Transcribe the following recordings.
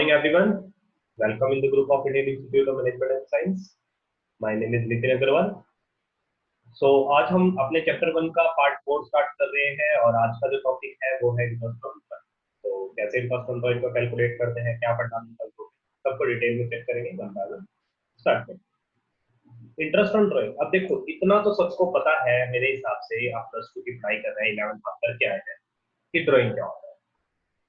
morning, everyone. Welcome in the group of Indian Institute of Management and Science. My name is Nitin Agarwal. आज हम अपने chapter 1 का part 4 start कर रहे हैं और आज का जो टॉपिक है वो है इंटरेस्ट ऑन पर। तो कैसे इंटरेस्ट ऑन पर को कैलकुलेट करते हैं, क्या फंडामेंटल को सबको डिटेल में चेक करेंगे वन बाय वन। स्टार्ट करें इंटरेस्ट ऑन ड्राइंग। अब देखो, इतना तो सबको पता है मेरे हिसाब से, आप प्लस 2 की पढ़ाई कर रहे हैं, 11th पास करके आए हैं, कि ड्राइंग क्या होता है।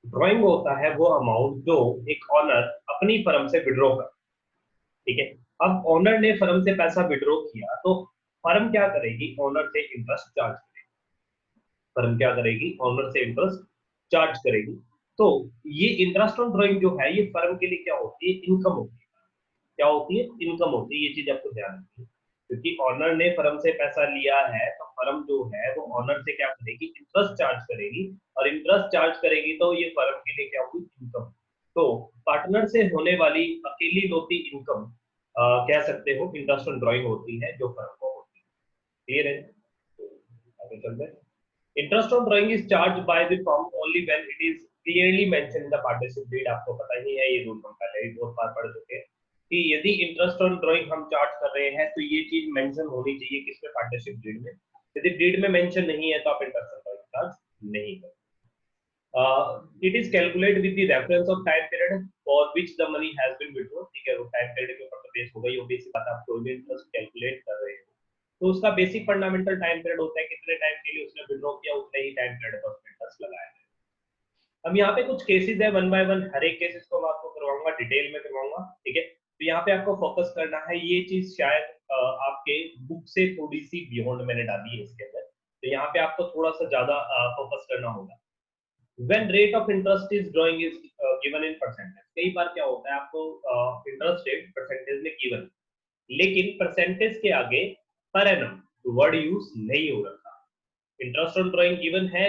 ड्राइंग होता है वो अमाउंट जो एक ऑनर अपनी फर्म से विड्रॉ कर, ठीक है। अब ऑनर ने फर्म से पैसा विड्रॉ किया तो फर्म क्या करेगी, ऑनर से इंटरेस्ट चार्ज करेगी। फर्म क्या करेगी, ऑनर से इंटरेस्ट चार्ज करेगी। तो ये इंटरेस्ट ऑन ड्राइंग जो है ये फर्म के लिए क्या होती है, इनकम होती है। क्या होती है, इनकम होती है। ये चीज आपको ध्यान रखनी है, क्योंकि ऑनर ने फर्म से पैसा लिया है तो फर्म जो है वो ऑनर से क्या करेगी, इंटरेस्ट चार्ज करेगी, और इंटरेस्ट चार्ज करेगी तो ये फर्म के लिए क्या हुई, इनकम। तो पार्टनर से होने वाली अकेली लौती इनकम कह सकते हो इंटरेस्ट ऑन ड्राइंग होती है, जो फर्म को होती है। क्लियर है? तो आगे चलते हैं। Interest on drawing is charge by the firm only when it is clearly mention in the partnership deed. आपको पता ही है, ये रूल हम पहले भी बहुत बार पढ़ चुके हैं कि यदि इंटरेस्ट ऑन ड्राइंग हम चार्ज कर रहे हैं तो ये चीज मेंशन होनी चाहिए किसमें, पार्टनरशिप डीड में। यदि डीड में मेंशन नहीं है तो आप इंटरेस्ट ऑन ड्राइंग चार्ज नहीं कर। It is calculated with the reference of time period for which the money has been withdrawn। ठीक है, वो टाइम पीरियड के ऊपर तो बेस होगा, ये बेसिक बात आप कोई भी इंटरेस्ट कैलकुलेट कर रहे हो तो उसका बेसिक फंडामेंटल टाइम पीरियड होता है, कितने टाइम के लिए उसने विड्रॉ किया, उतने ही टाइम पीरियड पर उसने इंटरेस्ट लगाया है। अब यहाँ पे कुछ केसेस है, वन बाय वन हर एक केसेस को मैं आपको करवाऊंगा, डिटेल में करवाऊंगा, ठीक है। तो यहाँ पे आपको फोकस करना है, ये चीज शायद आपके बुक से थोड़ी सी बियॉन्ड मैंने डाली है इसके अंदर, तो यहाँ पे आपको थोड़ा सा ज्यादा फोकस करना होगा। When rate of interest is drawing is given in percentage। कई बार क्या होता है, आपको इंटरेस्ट रेट परसेंटेज में गिवन, लेकिन परसेंटेज के आगे पर एनम वर्ड यूज नहीं हो रखा। इंटरेस्ट ऑन ड्राइंग गिवन है,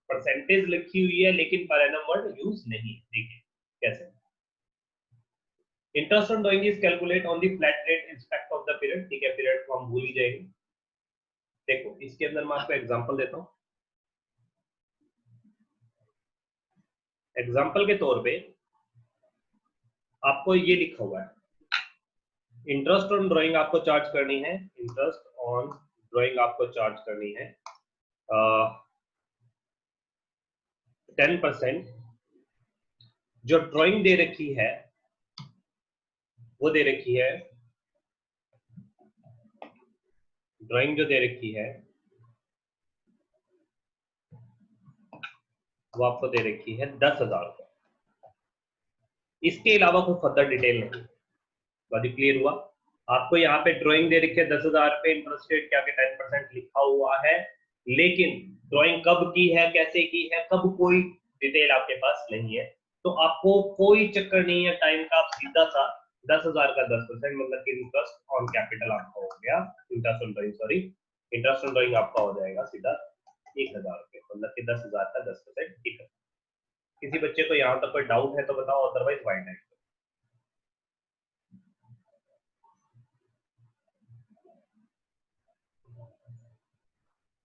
परसेंटेज लिखी हुई है, लेकिन पर एनम वर्ड यूज नहीं। देखिए कैसे। Interest on drawing is calculate on the flat rate inspect of the period. ठीक है, पीरियड को हम भूल ही जाएंगे। देखो इसके अंदर मैं आपको एग्जांपल देता हूँ। एग्जांपल के तौर पे आपको ये लिखा हुआ है, इंटरेस्ट ऑन ड्राइंग आपको चार्ज करनी है, इंटरेस्ट ऑन ड्राइंग आपको चार्ज करनी है 10%। जो ड्राइंग दे रखी है वो दे रखी है, ड्राइंग जो दे रखी है वो आपको दे रखी है 10,000 रुपए। इसके अलावा कोई फर्दर डिटेल नहीं। बड़ी क्लियर हुआ? आपको यहाँ पे ड्राइंग दे रखी है 10,000 रुपए, इंटरेस्ट रेट क्या 10% लिखा हुआ है, लेकिन ड्राइंग कब की है, कैसे की है, कब, कोई डिटेल आपके पास नहीं है। तो आपको कोई चक्कर नहीं है टाइम का, आप सीधा सा 10,000 का 10% मतलब कि इंटरेस्ट ऑन कैपिटल आपका हो गया, interest on drawing, sorry, interest on drawing आपका हो जाएगा सीधा 1,000 रुपए, मतलब कि 10,000 का 10%। ठीक है, किसी बच्चे को यहाँ तक कोई डाउट है तो बताओ, अदरवाइज वाइंड है।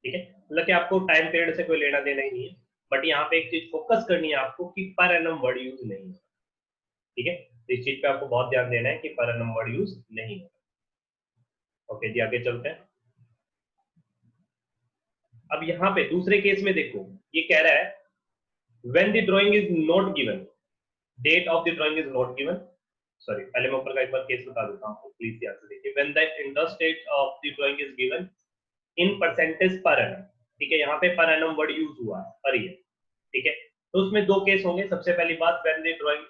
ठीक है, मतलब कि आपको टाइम पीरियड से कोई लेना देना ही नहीं है, बट यहाँ पे एक चीज फोकस करनी है आपको कि पर एनम वर्ड यूज नहीं है। ठीक है, तो इस चीज पे आपको बहुत ध्यान देना है कि पर एनम वर्ड यूज नहीं है। ओके जी, आगे चलते हैं। अब यहाँ पे दूसरे केस में देखो, ये कह रहा है when the drawing is not given, date of the drawing is not given, sorry पहले मैं ऊपर का एक बार केस बता देता हूँ, प्लीज ध्यान से देखिए। when the interest rate of the drawing is given in percentage per annum। ठीक है, यहाँ पे पर एनम वर्ड यूज हुआ है, पर ईयर। ठीक है, तो उसमें दो केस होंगे। सबसे पहली बात, when the drawing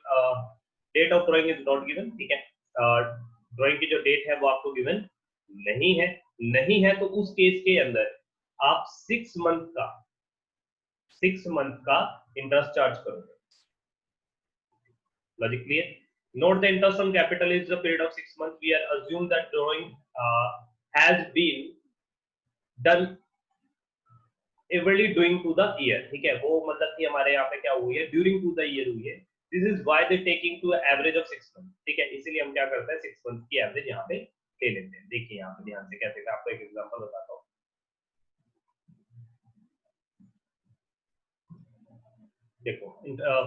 date of drawing is not given। ठीक है, ड्राइंग की जो डेट है वो आपको गिवन नहीं है, नहीं है तो उस केस के अंदर आप 6 मंथ का इंटरेस्ट चार्ज करोगे। Logic clear? Note the interest on capital is the period of 6 months. We are assume that drawing has been done everly during to the year। ठीक है, वो मतलब कि हमारे यहाँ पे क्या हुई है, ड्यूरिंग टू द ईयर हुई है। This is why they taking to average of 6 month. ठीक है, इसीलिए हम क्या करते हैं, 6 मंथ की एवरेज यहाँ पे ले लेते हैं। देखिए यहाँ पे ध्यान से कैसे, आपको एक एग्जांपल बताता हूँ। देखो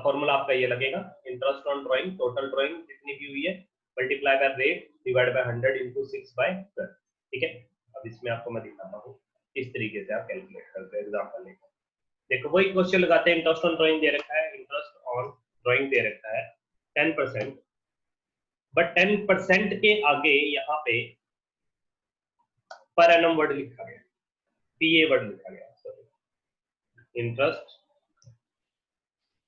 फॉर्मूला आपका ये लगेगा, interest on drawing, total drawing जितनी भी हुई है multiply by rate divide by 100 into 6/12। ठीक है, अब इसमें आपको मैं दिखाता हूँ इस तरीके से आप कैलकुलेट करते हैं एग्जाम्पल लेकर। देखो वही क्वेश्चन लगाते हैं, इंटरेस्ट ऑन ड्राइंग दे रखा है, इंटरेस्ट ऑन ड्राइंग दे रखा है 10%, बट 10% के आगे यहाँ पे पर एनम वर्ड लिखा गया, पीए वर्ड लिखा गया, सॉरी, इंटरेस्ट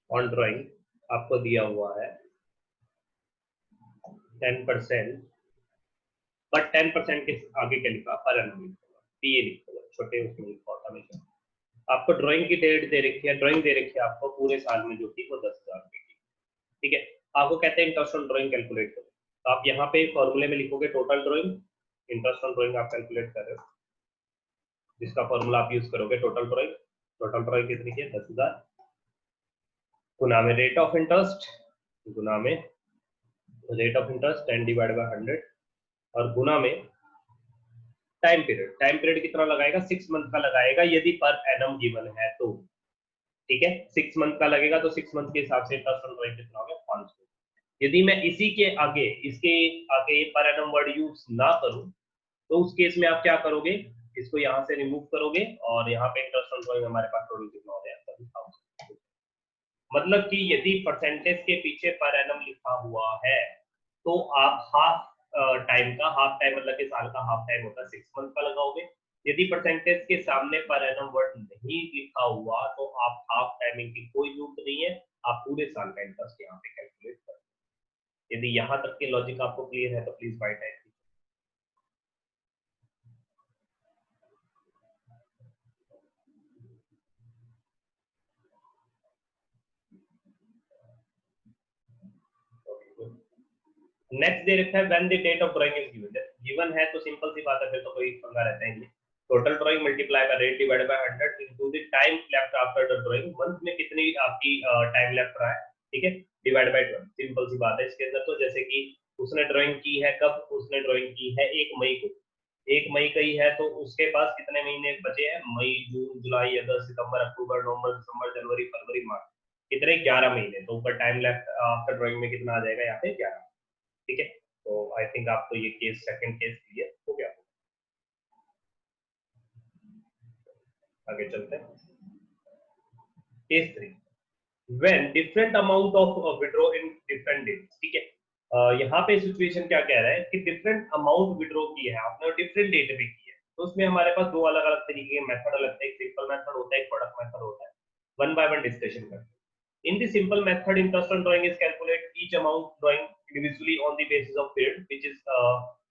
ऑन ड्राइंग आपको दिया हुआ है 10%, बट 10% के आगे क्या लिखा, पर एनम लिखा, पीए लिखा, छोटे उसमें लिखा होता हमेशा। आपको ड्राइंग की डेट दे रखी है, ड्राइंग दे रखी है आपको पूरे साल में जो थी वो 10,000 रुपए की। ठीक है, आपको कहते हैं इंटरेस्ट ऑन ड्राइंग कैलकुलेट करो, तो आप यहाँ पे फॉर्मूले में लिखोगे total drawing, interest on drawing आप कैलकुलेट कर रहे हो, जिसका फॉर्मूला आप यूज करोगे टोटल ड्राइंग। टोटल ड्राइंग कितनी की है, 10,000 गुना में रेट ऑफ इंटरेस्ट, गुना में rate of interest 10 divide by 100 और गुना में टाइम पीरियड। टाइम पीरियड कितना लगाएगा, 6 मंथ का लगाएगा यदि पर एनम गिवन है तो। ठीक है, 6 मंथ का लगेगा तो 6 मंथ के हिसाब से इंटरेस्ट ऑन ड्राइंग कितना हो गया, 500। यदि मैं इसी के आगे, इसके आगे पर एनम वर्ड यूज ना करूं तो उस केस में आप क्या करोगे, इसको यहाँ से रिमूव करोगे और यहाँ पे इंटरेस्ट ऑन ड्राइंग हमारे पास टोटल कितना हो गया, 30,000। मतलब कि यदि परसेंटेज के पीछे पर एनम लिखा हुआ है तो आप हाफ टाइम का, हाफ टाइम मतलब कि साल का हाफ टाइम होता है 6 मंथ का लगाओगे। यदि परसेंटेज के सामने पर एनम वर्ड नहीं लिखा हुआ तो आप हाफ टाइमिंग की कोई जरूरत नहीं है, आप पूरे साल का इंटरेस्ट यहाँ पे कैलकुलेट करें। यदि यहाँ तक के लॉजिक आपको क्लियर है तो प्लीज राइट टाइप। नेक्स्ट दे रखा है when the date of drawing is given, given है तो सिंपल सी बात है, फिर तो कोई पंगा रहता ही नहीं। Total drawing multiply by rate divided by 100 into the time left after the drawing, month में कितनी आपकी टाइम लेफ्ट रहा है, ठीक है, डिवाइड बाय 12। सिंपल सी बात है इसके अंदर। तो जैसे कि उसने ड्राइंग की है कब, उसने ड्राइंग की है 1 मई को, 1 मई का ही है तो उसके पास कितने महीने बचे हैं, मई, जून, जुलाई, अगस्त, सितंबर, अक्टूबर, नवंबर, दिसंबर, जनवरी, फरवरी, मार्च, कितने, 11 महीने। तो ऊपर टाइम लेफ्ट आफ्टर ड्राइंग में कितना आ जाएगा, यहाँ पे 11। ठीक है, तो आई थिंक आपको ये केस, सेकंड केस क्लियर हो गया। आगे चलते हैं, case 3, when different amount of withdraw in different dates. ठीक है, यहाँ पे सिचुएशन क्या कह रहा है कि डिफरेंट अमाउंट विड्रॉ की है आपने और डिफरेंट डेट पे की है, तो उसमें हमारे पास दो अलग अलग तरीके के मेथड लगते हैं, एक सिंपल मेथड होता है, एक प्रोडक्ट मेथड होता है। वन बाय वन डिस्कशन करते हैं। In the simple method, interest on drawing is calculate each amount drawing individually on the basis of period, which is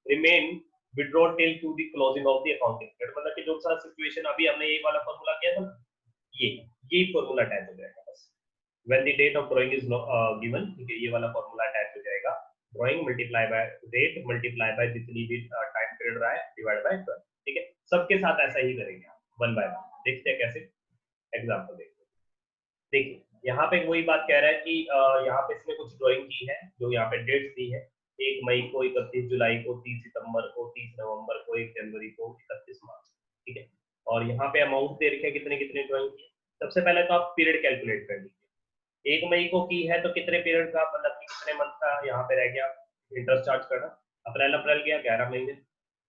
remain withdrawn till to the closing of the accounting period। मतलब कि जो सा situation अभी हमने ये वाला formula किया था ना, ये फॉर्मूला अटैच हो जाएगा बस। When the date of drawing is given, ठीक है, ये वाला फॉर्मूला अटैच हो जाएगा, drawing multiply by date multiply by जितनी भी टाइम पीरियड रहा है डिवाइड बाय 12। ठीक है, सबके साथ ऐसा ही करेंगे आप वन बाय वन। देखते हैं कैसे, एग्जांपल देखते हैं। देखिए यहाँ पे वही बात कह रहा है कि यहाँ पे इसने कुछ ड्राइंग की है, जो यहाँ पे डेट्स दी है, 1 मई को, 31 जुलाई को, 30 सितंबर को, 30 नवंबर को, 1 जनवरी को, 31 मार्च। ठीक है, और यहाँ पे अमाउंट दे रखे कितने कितने ड्राइंग की है। सबसे पहले तो आप पीरियड कैलकुलेट कर लीजिए, 1 मई को की है तो कितने पीरियड का, मतलब कि कितने मंथ का यहाँ पे रह गया इंटरेस्ट चार्ज करना। अप्रैल गया 11 महीने,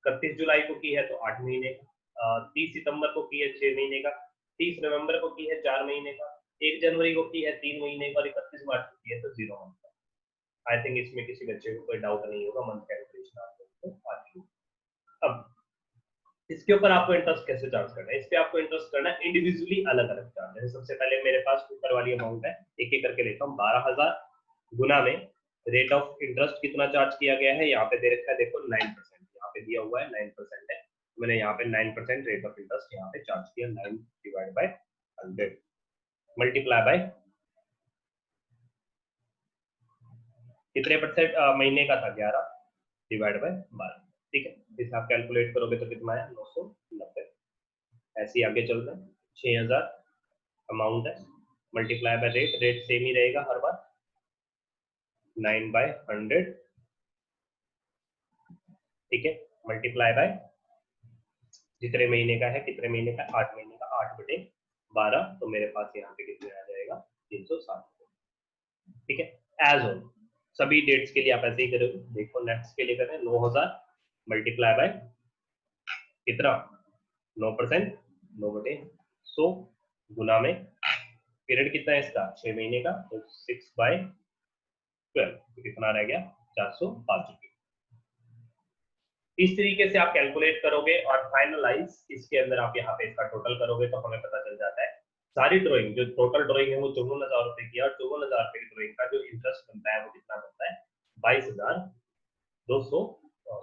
31 जुलाई को की है तो 8 महीने का, 30 सितंबर को की है 6 महीने का, 30 नवंबर को की है 4 महीने का, 1 जनवरी को की है 3 महीने का और 31 मार्च को की है तो 0 मंथ का। आई थिंक इसमें किसी बच्चे को कोई डाउट नहीं होगा, मंथ कैलकुलेशन आप लोगों को आती है। अब इसके ऊपर आपको इंटरेस्ट कैसे चार्ज करना है, इस पे आपको इंटरेस्ट करना है इंडिविजुअली, अलग अलग चार्ज है। सबसे पहले मेरे पास ऊपर वाली अमाउंट है, एक एक करके लेता हूँ, 12,000 गुना में रेट ऑफ इंटरेस्ट कितना चार्ज किया गया है, यहाँ पे दे रखा है देखो 9%, यहाँ पे दिया हुआ है 9% है, मैंने यहाँ पे 9% रेट ऑफ इंटरेस्ट यहाँ पे चार्ज किया, 9 डिवाइड बाय 100 मल्टीप्लाई बाय कितने परसेंट महीने का था, 11 डिवाइड बाय 12। ठीक है, इस आप कैलकुलेट करोगे तो कितना है, 990। ऐसे ही आगे चलते हैं, 6,000 अमाउंट है, multiply by rate, rate same ही रहेगा हर बार, 9/100। ठीक है, मल्टीप्लाई बाय जितने महीने का है, कितने महीने का, 8 महीने का, 8/12, तो मेरे पास यहाँ पे कितने आ जाएगा, 360। ठीक है, एज ऑन सभी डेट्स के लिए आप ऐसे ही करोगे। देखो नेक्स्ट के लिए करें 9000 मल्टीप्लाई बाय कितना 9%, 9/100 गुना में पीरियड कितना है इसका 6 महीने का, तो 6/12 तो कितना रह गया 405 रुपये। इस तरीके से आप कैलकुलेट करोगे और फाइनलाइज इसके अंदर आप यहाँ पे इसका टोटल करोगे तो हमें पता चल जाता है सारी ड्राइंग जो टोटल ड्राइंग है वो 54,000 रुपए की है, और 54,000 रुपए की ड्राइंग का जो इंटरेस्ट बनता है वो कितना बनता है 22,200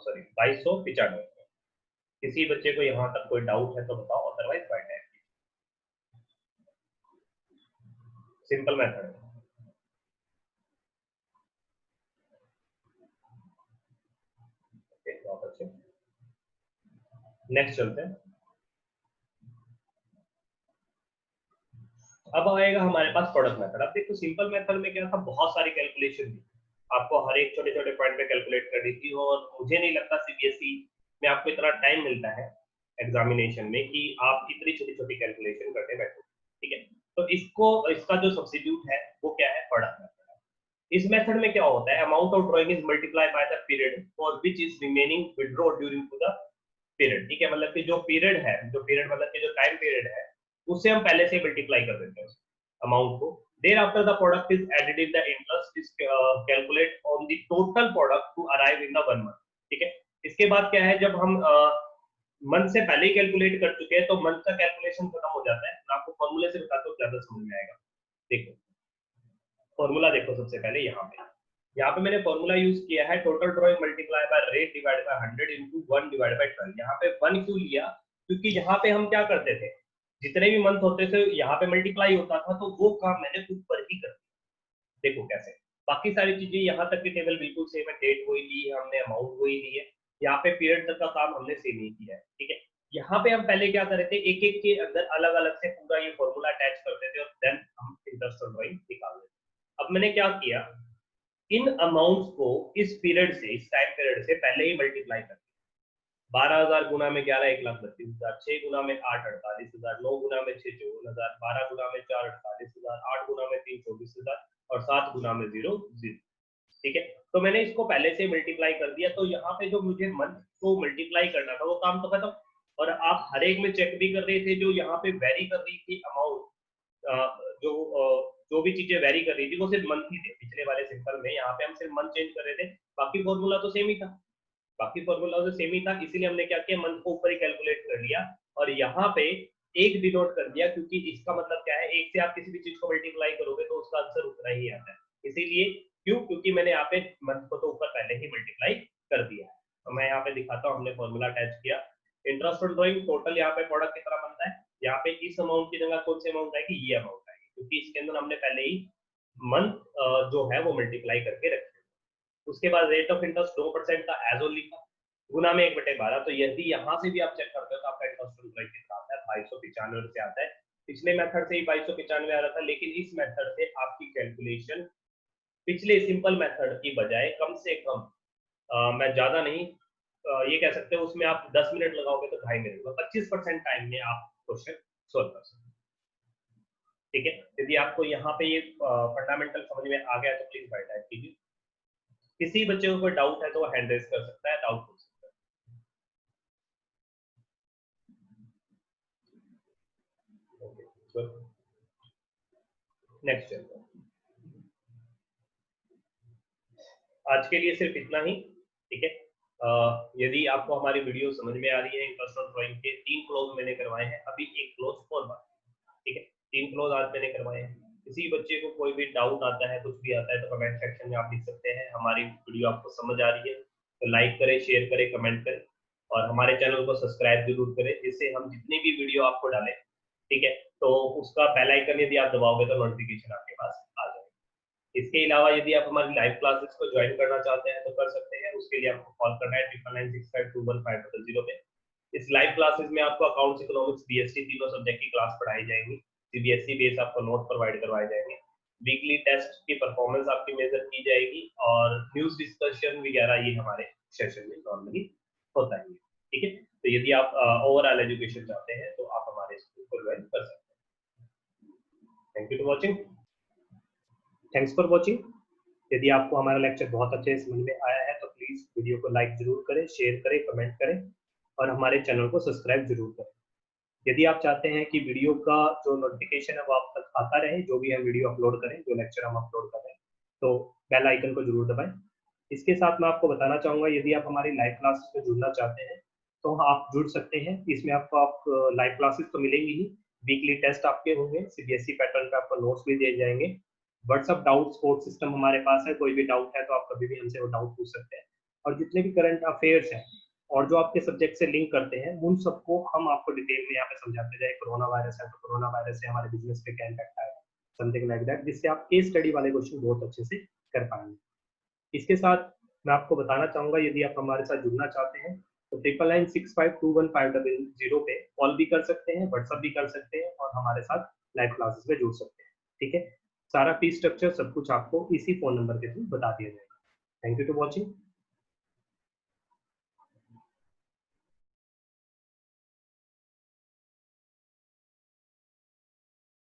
सॉरी 2295। किसी बच्चे को यहाँ तक कोई डाउट है तो बताओ, अदरवाइज फाइंड है सिंपल मेथड है। बहुत अच्छे, नेक्स्ट चलते हैं। अब आएगा हमारे पास प्रोडक्ट मेथड। अब देखो सिंपल मेथड में क्या था, बहुत सारी कैलकुलेशन थी, आपको हर एक छोटे छोटे पॉइंट पे कैलकुलेट करनी थी, और मुझे नहीं लगता सीबीएसई में आपको इतना टाइम मिलता है एग्जामिनेशन में कि आप इतनी छोटी छोटी कैलकुलेशन करते बैठो। ठीक है, तो इसको इसका जो सब्स्टिट्यूट है वो क्या है, प्रोडक्ट मेथड। इस मेथड में क्या होता है, amount of drawing is multiply by the period for which is remaining withdraw during to the period. ठीक है, मतलब कि जो पीरियड है, जो पीरियड मतलब कि जो टाइम पीरियड है उससे हम पहले से मल्टीप्लाई कर देते हैं अमाउंट को। Thereafter the product is added in the interest is calculate on the total product to arrive in the 1 month. ठीक है, इसके बाद क्या है, जब हम मंथ से पहले ही कैलकुलेट कर चुके हैं तो मंथ का कैलकुलेशन खत्म हो जाता है। मैं आपको फॉर्मूले से बताता हूँ, ज्यादा समझ में आएगा। देखो फॉर्मूला देखो, सबसे पहले यहाँ पे मैंने फॉर्मूला यूज किया है total drawing multiply by rate divided by 100 into 1 divided by 12। यहाँ पे 1 क्यों लिया, क्योंकि यहाँ पे हम क्या करते थे, जितने भी मंथ होते थे यहाँ पे मल्टीप्लाई होता था, तो वो काम मैंने ऊपर ही कर दिया। देखो कैसे, बाकी सारी चीजें यहाँ तक की टेबल बिल्कुल सेम है, डेट वही ली है हमने, अमाउंट वही ली है, यहाँ पे पीरियड तक का काम हमने सेम ही किया है। ठीक है, यहाँ पे हम पहले क्या कर रहे थे, एक एक के अंदर अलग अलग से पूरा ये फॉर्मूला अटैच करते थे और देन हम इंटरेस्ट ऑन ड्राइंग निकाल देते। अब मैंने क्या किया, इन अमाउंट्स को इस पीरियड से, इस टाइम पीरियड से पहले ही मल्टीप्लाई कर दिया। 12,000 गुना में 11 1,32,000, 6 गुना में 8 48,000, 9 गुना में 6 54,000, 12 गुना में 4 48,000, 8 गुना में 3 24,000 और 7 गुना में 0 0। ठीक है, तो मैंने इसको पहले से मल्टीप्लाई कर दिया, तो यहाँ पे जो मुझे मंथ को मल्टीप्लाई करना था वो काम तो खत्म। और आप हर एक में चेक भी कर रहे थे, जो यहाँ पे वेरी कर रही थी अमाउंट, जो भी चीजें वेरी कर रही थी वो सिर्फ मंथ ही थे पिछले वाले सिंपल में, यहाँ पे हम सिर्फ मंथ चेंज कर रहे थे, बाकी फॉर्मूला तो सेम ही था, बाकी फॉर्मूला तो सेम ही था। इसीलिए हमने क्या किया, मंथ को ऊपर ही कैलकुलेट कर लिया और यहाँ पे एक डिनोट कर दिया, क्योंकि इसका मतलब क्या है, एक से आप किसी भी चीज को मल्टीप्लाई करोगे तो उसका आंसर उतना ही आता है। इसीलिए क्यों, क्योंकि मैंने यहाँ पे मंथ को तो ऊपर पहले ही मल्टीप्लाई कर दिया है। तो मैं यहाँ पे दिखाता हूँ, हमने फॉर्मूला अटैच किया, इंटरेस्ट ऑन ड्राइंग टोटल यहाँ पे प्रोडक्ट कितना बनता है, यहाँ पे इस अमाउंट की जगह कौन सी अमाउंट आएगी, ये अमाउंट आएगी, क्योंकि इसके अंदर हमने पहले ही मंथ जो है वो मल्टीप्लाई करके रखे। उसके बाद रेट ऑफ इंटरेस्ट 2% का एज ऑन लिखा, गुना में 1/12। तो यदि यहाँ से भी आप चेक करते हो तो आपका इंटरेस्ट ऑन ड्राइंग कितना आता है, 2295 से आता है। पिछले मेथड से ही 2295 आ रहा था, लेकिन इस मेथड से आपकी कैलकुलेशन पिछले सिंपल मेथड की बजाय कम से कम मैं ज्यादा नहीं ये कह सकते हो, उसमें आप 10 मिनट लगाओगे तो 2.5 मिनट में 25% टाइम में आप क्वेश्चन सोल्व कर सकते हो। ठीक है, यदि आपको यहाँ पे ये फंडामेंटल समझ में आ गया तो प्लीज राइट टाइप कीजिए। किसी बच्चे को कोई डाउट है तो वो हैंड रेज कर सकता है, डाउट पूछ सकता है। नेक्स्ट चलते हैं, आज के लिए सिर्फ इतना ही। ठीक है, यदि आपको हमारी वीडियो समझ में आ रही है, इंटरेस्ट ऑन ड्राइंग के 3 क्लोज मैंने करवाए हैं, अभी एक क्लोज और बाकी। ठीक है, 3 क्लोज आज मैंने करवाए हैं। किसी बच्चे को कोई भी डाउट आता है, कुछ भी आता है तो कमेंट सेक्शन में आप लिख सकते हैं। हमारी वीडियो आपको समझ आ रही है तो लाइक करें, शेयर करें, कमेंट करें और हमारे चैनल को सब्सक्राइब जरूर करें, जिससे हम जितनी भी वीडियो आपको डालें, ठीक है, तो उसका बेल आइकन यदि आप दबाओगे तो नोटिफिकेशन आपके पास आ जाएगा। इसके अलावा यदि आप हमारी लाइव क्लासेस को ज्वाइन करना चाहते हैं तो कर सकते हैं। उसके लिए आपको कॉल करना है 9996521500 पे। इस लाइव क्लासेस में आपको अकाउंट्स, इकोनॉमिक्स, बीएसटी तीनों सब्जेक्ट की क्लास पढ़ाई जाएंगी। सीबीएसई बेस आपको नोट प्रोवाइड करवाए जाएंगे, वीकली टेस्ट की परफॉर्मेंस आपकी मेजर की जाएगी और न्यूज डिस्कशन वगैरह ये हमारे सेशन में नॉर्मली होता है। ठीक है, तो यदि आप ओवरऑल एजुकेशन चाहते हैं तो आप हमारे स्कूल को ज्वाइन कर सकते हैं। Thank you for watching. Thanks for watching. यदि आपको हमारा लेक्चर बहुत अच्छे से समझ में आया है तो प्लीज़ वीडियो को लाइक जरूर करें, शेयर करें, कमेंट करें और हमारे चैनल को सब्सक्राइब जरूर करें। यदि आप चाहते हैं कि वीडियो का जो नोटिफिकेशन है वो आप तक आता रहे, जो भी हम वीडियो अपलोड करें, जो लेक्चर हम अपलोड कर रहे हैं, तो बेल आइकन को जरूर दबाएं। इसके साथ मैं आपको बताना चाहूँगा, यदि आप हमारी लाइव क्लासेस में जुड़ना चाहते हैं तो आप जुड़ सकते हैं। इसमें आपको आप लाइव क्लासेस तो मिलेंगी ही, वीकली टेस्ट आपके होंगे, सीबीएसई पैटर्न पे आपको नोट्स भी दिए जाएंगे, व्हाट्सअप डाउट सपोर्ट सिस्टम हमारे पास है, कोई भी डाउट है तो आप कभी भी हमसे वो डाउट पूछ सकते हैं। और जितने भी करंट अफेयर्स हैं और जो आपके सब्जेक्ट से लिंक करते हैं उन सबको हम आपको डिटेल में यहाँ पे समझाते जाए। कोरोना वायरस है तो कोरोना वायरस से हमारे बिजनेस पे क्या इम्पैक्ट आएगा, समथिंग लाइक दैट, जिससे आप केस स्टडी वाले क्वेश्चन बहुत अच्छे से कर पाएंगे। इसके साथ मैं आपको बताना चाहूंगा, यदि आप हमारे साथ जुड़ना चाहते हैं तो 99652150 पे कॉल भी कर सकते हैं, व्हाट्सअप भी कर सकते हैं और हमारे साथ लाइव क्लासेस में जुड़ सकते हैं। ठीक है, सारा फीस स्ट्रक्चर सब कुछ आपको इसी फोन नंबर के थ्रू बता दिया जाएगा। Thank you to watching.